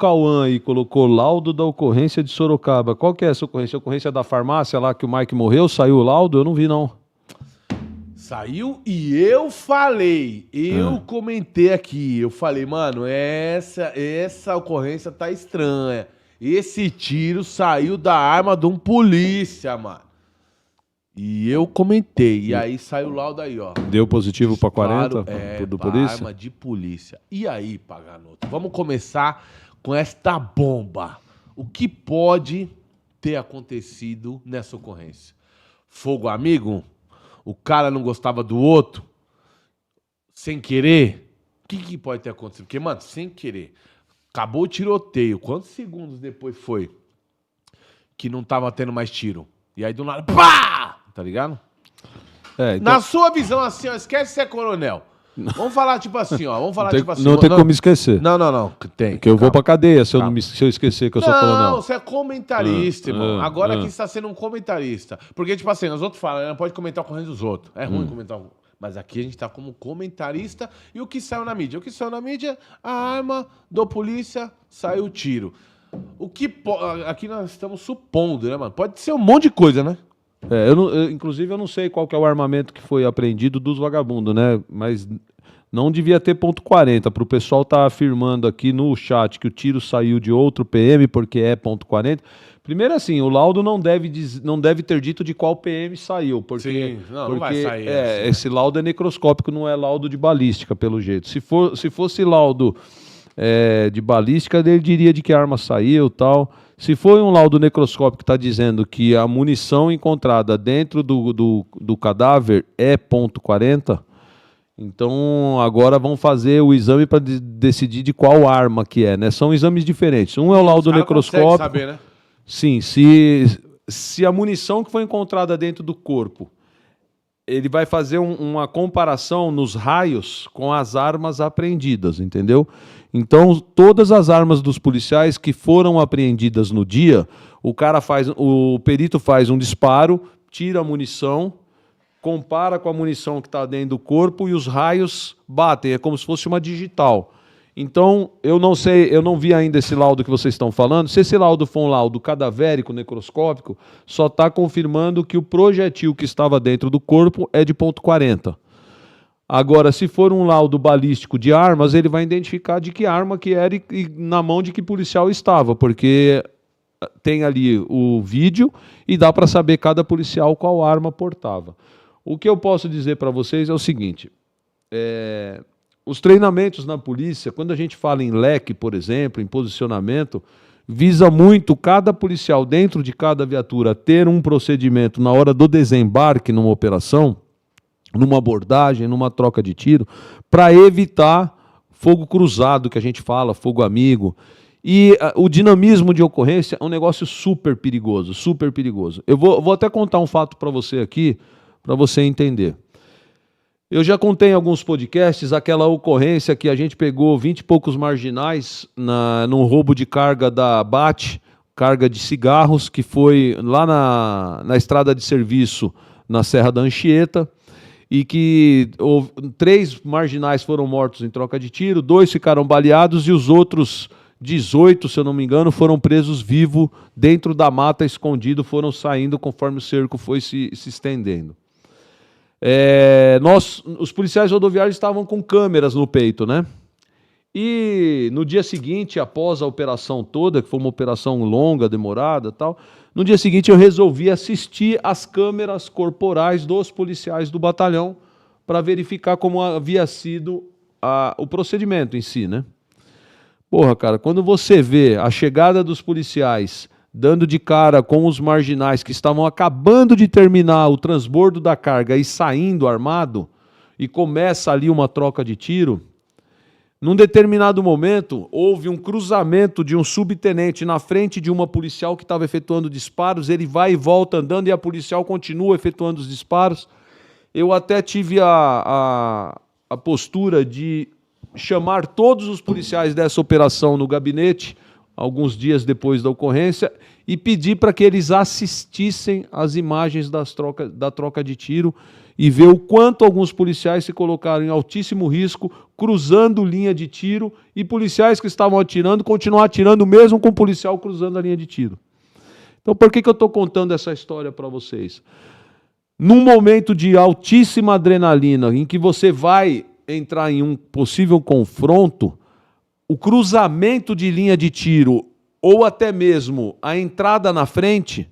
Cauã aí colocou laudo da ocorrência de Sorocaba. Qual que é essa ocorrência? A ocorrência da farmácia lá que o Mike morreu? Saiu o laudo? Eu não vi, não. Saiu e eu falei, comentei aqui, eu falei, mano, essa ocorrência tá estranha. Esse tiro saiu da arma de um polícia, mano. E eu comentei, e aí saiu o laudo aí, ó. Deu positivo pra 40 do polícia? Arma de polícia. E aí, Paganoto, vamos começar com esta bomba. O que pode ter acontecido nessa ocorrência? Fogo amigo? O cara não gostava do outro? Sem querer? O que pode ter acontecido? Porque, mano, sem querer. Acabou o tiroteio. Quantos segundos depois foi que não tava tendo mais tiro? E aí, do nada, pá! Tá ligado? Então... Na sua visão, assim, ó, esquece se é coronel. Vamos falar tipo assim, ó. Vamos falar tipo assim. Não tem como esquecer. Não. Tem. Porque eu vou pra cadeia se eu esquecer que eu sou coronel. Não, você é comentarista, irmão. Agora aqui você tá sendo um comentarista. Porque, tipo assim, os outros falam, não pode comentar o corrente dos outros. É ruim comentar o... Mas aqui a gente tá como comentarista. E o que saiu na mídia? O que saiu na mídia? A arma do polícia, saiu o tiro. O que... Aqui nós estamos supondo, né, mano? Pode ser um monte de coisa, né? Inclusive, eu não sei qual que é o armamento que foi apreendido dos vagabundos, né? Mas não devia ter ponto .40. Para o pessoal estar afirmando aqui no chat que o tiro saiu de outro PM porque é ponto .40. Primeiro assim, o laudo não deve ter dito de qual PM saiu. Porque, sim, não vai sair. Esse laudo é necroscópico, não é laudo de balística, pelo jeito. Se fosse laudo de balística, ele diria de que arma saiu e tal. Se foi um laudo necroscópico que está dizendo que a munição encontrada dentro do cadáver é ponto .40, então agora vão fazer o exame para decidir de qual arma que é, né? São exames diferentes. Um é o laudo necroscópico. Saber, né? Sim, se a munição que foi encontrada dentro do corpo, ele vai fazer uma comparação nos raios com as armas apreendidas, entendeu? Então, todas as armas dos policiais que foram apreendidas no dia, o perito faz um disparo, tira a munição, compara com a munição que está dentro do corpo e os raios batem, é como se fosse uma digital. Então, eu não sei, eu não vi ainda esse laudo que vocês estão falando. Se esse laudo for um laudo cadavérico, necroscópico, só está confirmando que o projetil que estava dentro do corpo é de ponto .40. Agora, se for um laudo balístico de armas, ele vai identificar de que arma que era e na mão de que policial estava, porque tem ali o vídeo e dá para saber cada policial qual arma portava. O que eu posso dizer para vocês é o seguinte, os treinamentos na polícia, quando a gente fala em leque, por exemplo, em posicionamento, visa muito cada policial dentro de cada viatura ter um procedimento na hora do desembarque numa operação, numa abordagem, numa troca de tiro, para evitar fogo cruzado, que a gente fala, fogo amigo. E o dinamismo de ocorrência é um negócio super perigoso, super perigoso. Eu vou até contar um fato para você aqui, para você entender. Eu já contei em alguns podcasts aquela ocorrência que a gente pegou 20 e poucos marginais num roubo de carga da BAT, carga de cigarros, que foi lá na estrada de serviço na Serra da Anchieta, e que 3 marginais foram mortos em troca de tiro, 2 ficaram baleados e os outros 18, se eu não me engano, foram presos vivos dentro da mata, escondido, foram saindo conforme o cerco foi se estendendo. Os policiais rodoviários estavam com câmeras no peito, né? E no dia seguinte, após a operação toda, que foi uma operação longa, demorada e tal, no dia seguinte eu resolvi assistir às câmeras corporais dos policiais do batalhão para verificar como havia sido o procedimento em si, né? Porra, cara, quando você vê a chegada dos policiais dando de cara com os marginais que estavam acabando de terminar o transbordo da carga e saindo armado, e começa ali uma troca de tiro, num determinado momento, houve um cruzamento de um subtenente na frente de uma policial que estava efetuando disparos, ele vai e volta andando e a policial continua efetuando os disparos. Eu até tive a postura de chamar todos os policiais dessa operação no gabinete, alguns dias depois da ocorrência, e pedir para que eles assistissem às imagens da troca de tiro e ver o quanto alguns policiais se colocaram em altíssimo risco, cruzando linha de tiro, e policiais que estavam atirando continuar atirando mesmo com o policial cruzando a linha de tiro. Então, por que eu estou contando essa história para vocês? Num momento de altíssima adrenalina, em que você vai entrar em um possível confronto, o cruzamento de linha de tiro, ou até mesmo a entrada na frente,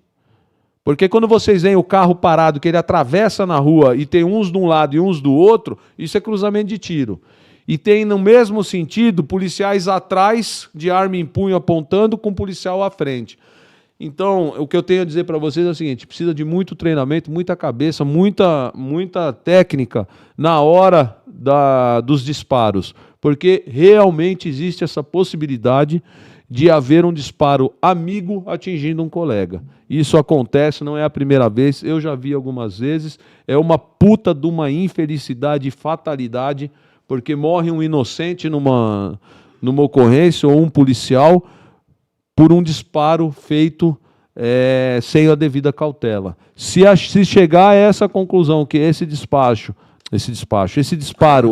porque quando vocês veem o carro parado, que ele atravessa na rua e tem uns de um lado e uns do outro, isso é cruzamento de tiro. E tem, no mesmo sentido, policiais atrás, de arma em punho apontando, com policial à frente. Então, o que eu tenho a dizer para vocês é o seguinte: precisa de muito treinamento, muita cabeça, muita técnica na hora dos disparos, porque realmente existe essa possibilidade de haver um disparo amigo atingindo um colega. Isso acontece, não é a primeira vez, eu já vi algumas vezes, é uma puta de uma infelicidade e fatalidade, porque morre um inocente numa ocorrência, ou um policial, por um disparo feito sem a devida cautela. Se chegar a essa conclusão que esse disparo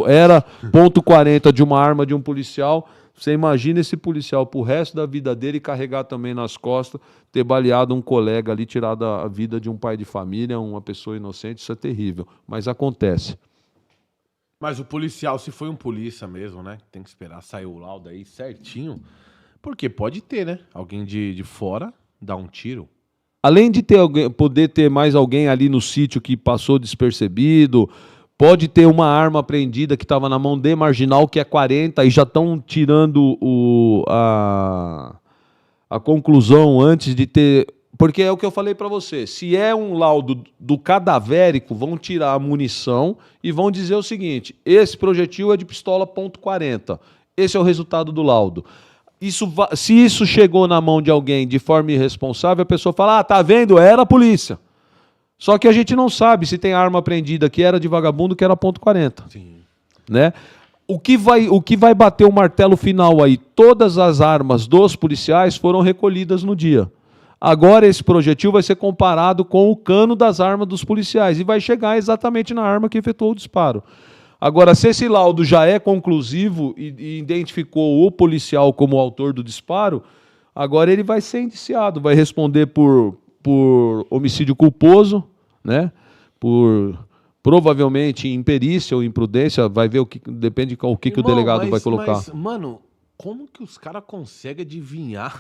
era .40 de uma arma de um policial, você imagina esse policial pro resto da vida dele carregar também nas costas, ter baleado um colega ali, tirado a vida de um pai de família, uma pessoa inocente, isso é terrível, mas acontece. Mas o policial, se foi um polícia mesmo, né? Tem que esperar sair o laudo aí certinho. Porque pode ter, né? Alguém de fora dar um tiro. Além de poder ter mais alguém ali no sítio que passou despercebido, pode ter uma arma apreendida que estava na mão de marginal, que é 40, e já estão tirando a conclusão antes de ter... Porque é o que eu falei para você, se é um laudo do cadavérico, vão tirar a munição e vão dizer o seguinte: esse projetil é de pistola .40, esse é o resultado do laudo. Se isso chegou na mão de alguém de forma irresponsável, a pessoa fala, tá vendo, era a polícia. Só que a gente não sabe se tem arma apreendida que era de vagabundo, que era .40. Sim. Né? O que vai bater o martelo final aí? Todas as armas dos policiais foram recolhidas no dia. Agora esse projetil vai ser comparado com o cano das armas dos policiais e vai chegar exatamente na arma que efetuou o disparo. Agora, se esse laudo já é conclusivo e identificou o policial como o autor do disparo, agora ele vai ser indiciado, vai responder por homicídio culposo, né? Por provavelmente imperícia ou imprudência, vai ver depende o que o delegado vai colocar. Mas, mano, como que os caras conseguem adivinhar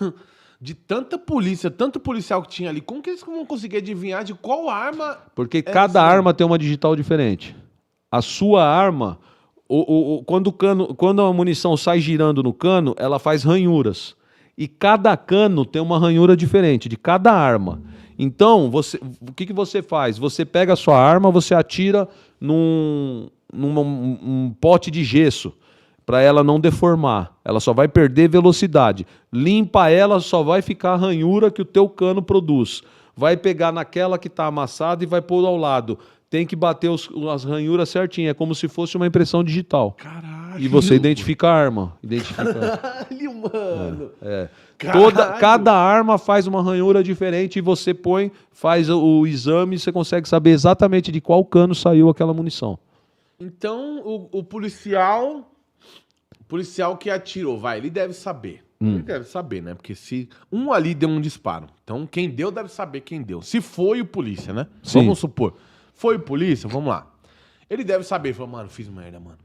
de tanta polícia, tanto policial que tinha ali, como que eles vão conseguir adivinhar de qual arma? Porque cada arma tem uma digital diferente. A sua arma, quando a munição sai girando no cano, ela faz ranhuras. E cada cano tem uma ranhura diferente, de cada arma. Então, o que você faz? Você pega a sua arma, você atira num pote de gesso, para ela não deformar. Ela só vai perder velocidade. Limpa ela, só vai ficar a ranhura que o teu cano produz. Vai pegar naquela que está amassada e vai pôr ao lado. Tem que bater as ranhuras certinho. É como se fosse uma impressão digital. Caralho. E você identifica a arma. Caralho, mano. Cada arma faz uma ranhura diferente e você faz o exame e você consegue saber exatamente de qual cano saiu aquela munição. Então, o policial que atirou, ele deve saber. Ele deve saber, né? Porque se um ali deu um disparo, então quem deu deve saber quem deu. Se foi o polícia, né? Sim. Vamos supor. Foi o polícia, vamos lá. Ele deve saber, falou, mano, fiz merda, mano.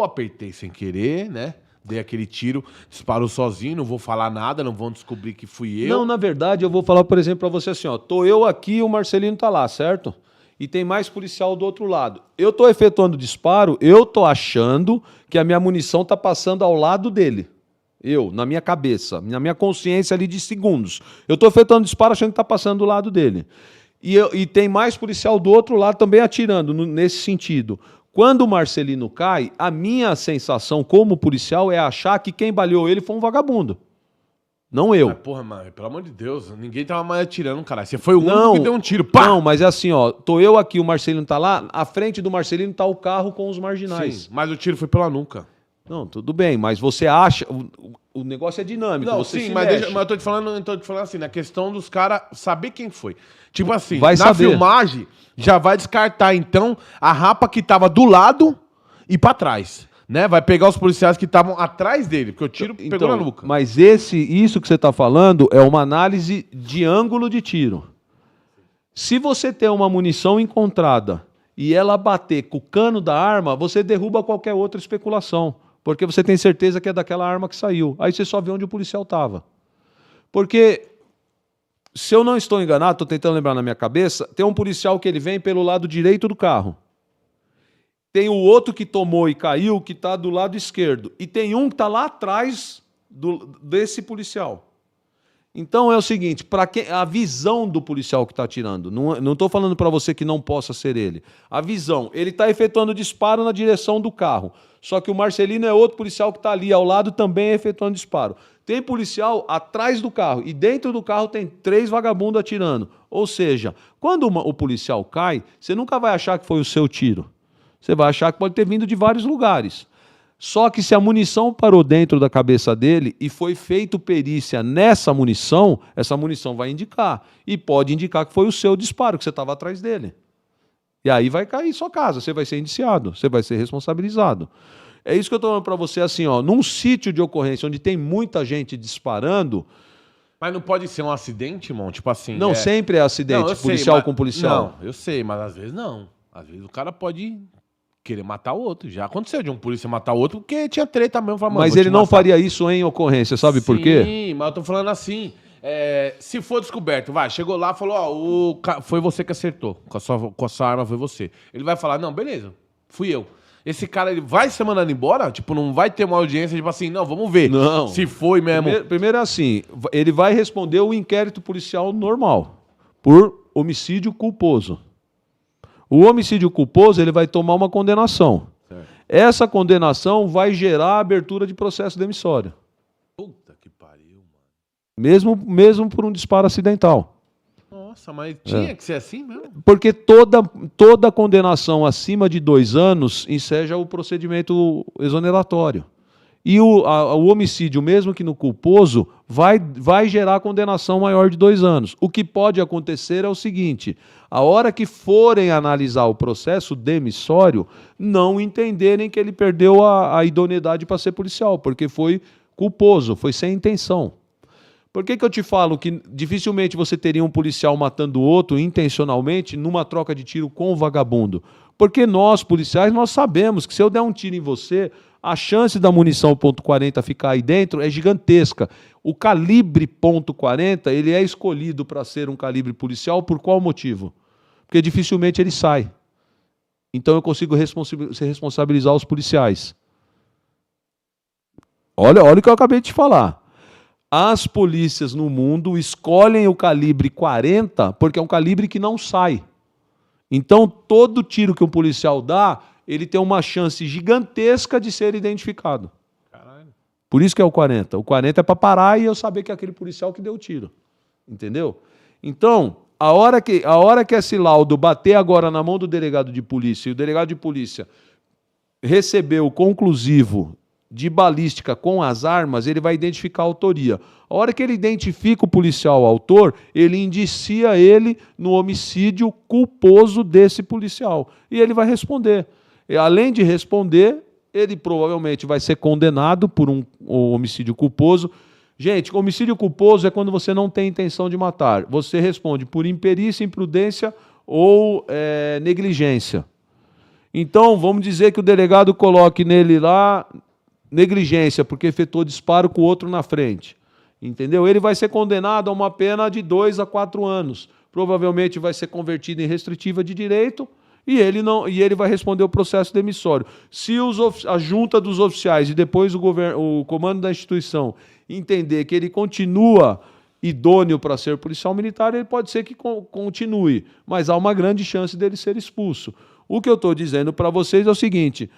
Apertei sem querer, né? Dei aquele tiro, disparou sozinho, não vou falar nada, não vão descobrir que fui eu. Não, na verdade, eu vou falar, por exemplo, pra você assim, ó. Tô eu aqui e o Marcelino tá lá, certo? E tem mais policial do outro lado. Eu tô efetuando o disparo, eu tô achando que a minha munição tá passando ao lado dele. Na minha cabeça, na minha consciência ali de segundos. Eu tô efetuando o disparo achando que tá passando do lado dele. E tem mais policial do outro lado também atirando nesse sentido. Quando o Marcelino cai, a minha sensação como policial é achar que quem baleou ele foi um vagabundo. Não eu. Mas, porra, mano, pelo amor de Deus, ninguém tava mais atirando, cara. Você foi o único que deu um tiro. Pá! Não, mas é assim, ó. Tô eu aqui, o Marcelino tá lá, à frente do Marcelino tá o carro com os marginais. Sim, mas o tiro foi pela nuca. Não, tudo bem, mas você acha... O negócio é dinâmico, Não, você sim, se mas, mexe. mas eu tô te falando assim, na questão dos caras saber quem foi. Tipo assim, Vai na saber. filmagem, já vai descartar, então, a rapa que tava do lado e pra trás. Né? Vai pegar os policiais que estavam atrás dele, porque o tiro pegou na nuca. Mas isso que você está falando é uma análise de ângulo de tiro. Se você tem uma munição encontrada e ela bater com o cano da arma, você derruba qualquer outra especulação, porque você tem certeza que é daquela arma que saiu. Aí você só vê onde o policial estava. Porque, se eu não estou enganado, estou tentando lembrar na minha cabeça, tem um policial que ele vem pelo lado direito do carro. Tem o outro que tomou e caiu, que está do lado esquerdo. E tem um que está lá atrás desse policial. Então é o seguinte, para a visão do policial que está atirando, não estou falando para você que não possa ser ele. A visão, ele está efetuando disparo na direção do carro. Só que o Marcelino é outro policial que está ali ao lado também efetuando disparo. Tem policial atrás do carro e dentro do carro tem 3 vagabundos atirando. Ou seja, quando o policial cai, você nunca vai achar que foi o seu tiro. Você vai achar que pode ter vindo de vários lugares. Só que se a munição parou dentro da cabeça dele e foi feito perícia nessa munição, essa munição vai indicar. E pode indicar que foi o seu disparo, que você estava atrás dele. E aí vai cair sua casa, você vai ser indiciado, você vai ser responsabilizado. É isso que eu estou falando para você, assim, ó, num sítio de ocorrência onde tem muita gente disparando... Mas não pode ser um acidente, irmão? Tipo assim... Não, sempre é acidente, não, policial sei, com policial. Não, eu sei, mas às vezes não. Às vezes o cara pode... querer matar o outro. Já aconteceu de um polícia matar o outro porque tinha treta mesmo. Falava, mas ele não faria isso em ocorrência, sabe por quê? Sim, mas eu tô falando assim, se for descoberto, chegou lá, falou, foi você que acertou, com a sua arma foi você. Ele vai falar, não, beleza, fui eu. Esse cara, ele vai ser mandado embora? Tipo, não vai ter uma audiência, tipo assim, não, vamos ver não. Se foi mesmo. Primeiro é assim, ele vai responder o inquérito policial normal, por homicídio culposo. O homicídio culposo, ele vai tomar uma condenação. Certo. Essa condenação vai gerar a abertura de processo demissório. Puta que pariu, mano. Mesmo por um disparo acidental. Nossa, mas tinha que ser assim mesmo? Porque toda condenação acima de 2 anos enseja o procedimento exoneratório. E o homicídio, mesmo que no culposo, vai gerar condenação maior de 2 anos. O que pode acontecer é o seguinte: a hora que forem analisar o processo demissório, não entenderem que ele perdeu a idoneidade para ser policial, porque foi culposo, foi sem intenção. Por que eu te falo que dificilmente você teria um policial matando o outro intencionalmente numa troca de tiro com o vagabundo? Porque nós, policiais, nós sabemos que se eu der um tiro em você, a chance da munição .40 ficar aí dentro é gigantesca. O calibre .40, ele é escolhido para ser um calibre policial por qual motivo? Porque dificilmente ele sai. Então eu consigo responsabilizar os policiais. Olha o que eu acabei de te falar. As polícias no mundo escolhem o calibre 40 porque é um calibre que não sai. Então todo tiro que um policial dá, ele tem uma chance gigantesca de ser identificado. Caralho. Por isso que é o 40. O 40 é para parar e eu saber que é aquele policial que deu o tiro. Entendeu? Então, a hora que esse laudo bater agora na mão do delegado de polícia e o delegado de polícia receber o conclusivo de balística com as armas, ele vai identificar a autoria. A hora que ele identifica o policial autor, ele indicia ele no homicídio culposo desse policial. E ele vai responder. E, além de responder, ele provavelmente vai ser condenado por um homicídio culposo. Gente, homicídio culposo é quando você não tem intenção de matar. Você responde por imperícia, imprudência ou negligência. Então, vamos dizer que o delegado coloque nele lá negligência, porque efetuou disparo com o outro na frente. Entendeu? Ele vai ser condenado a uma pena de 2 a 4 anos. Provavelmente vai ser convertido em restritiva de direito e ele vai responder o processo demissório. Se a junta dos oficiais e depois o comando da instituição entender que ele continua idôneo para ser policial militar, ele pode ser que continue, mas há uma grande chance dele ser expulso. O que eu estou dizendo para vocês é o seguinte: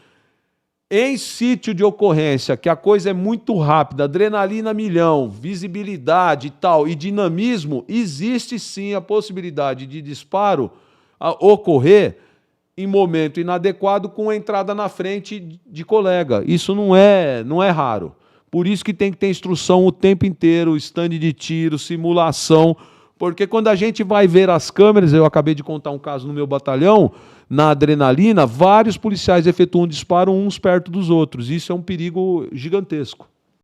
em sítio de ocorrência, que a coisa é muito rápida, adrenalina milhão, visibilidade e tal, e dinamismo, existe sim a possibilidade de disparo ocorrer em momento inadequado com entrada na frente de colega. Isso não é raro. Por isso que tem que ter instrução o tempo inteiro, stand de tiro, simulação, porque quando a gente vai ver as câmeras, eu acabei de contar um caso no meu batalhão, na adrenalina, vários policiais efetuam disparo uns perto dos outros. Isso é um perigo gigantesco.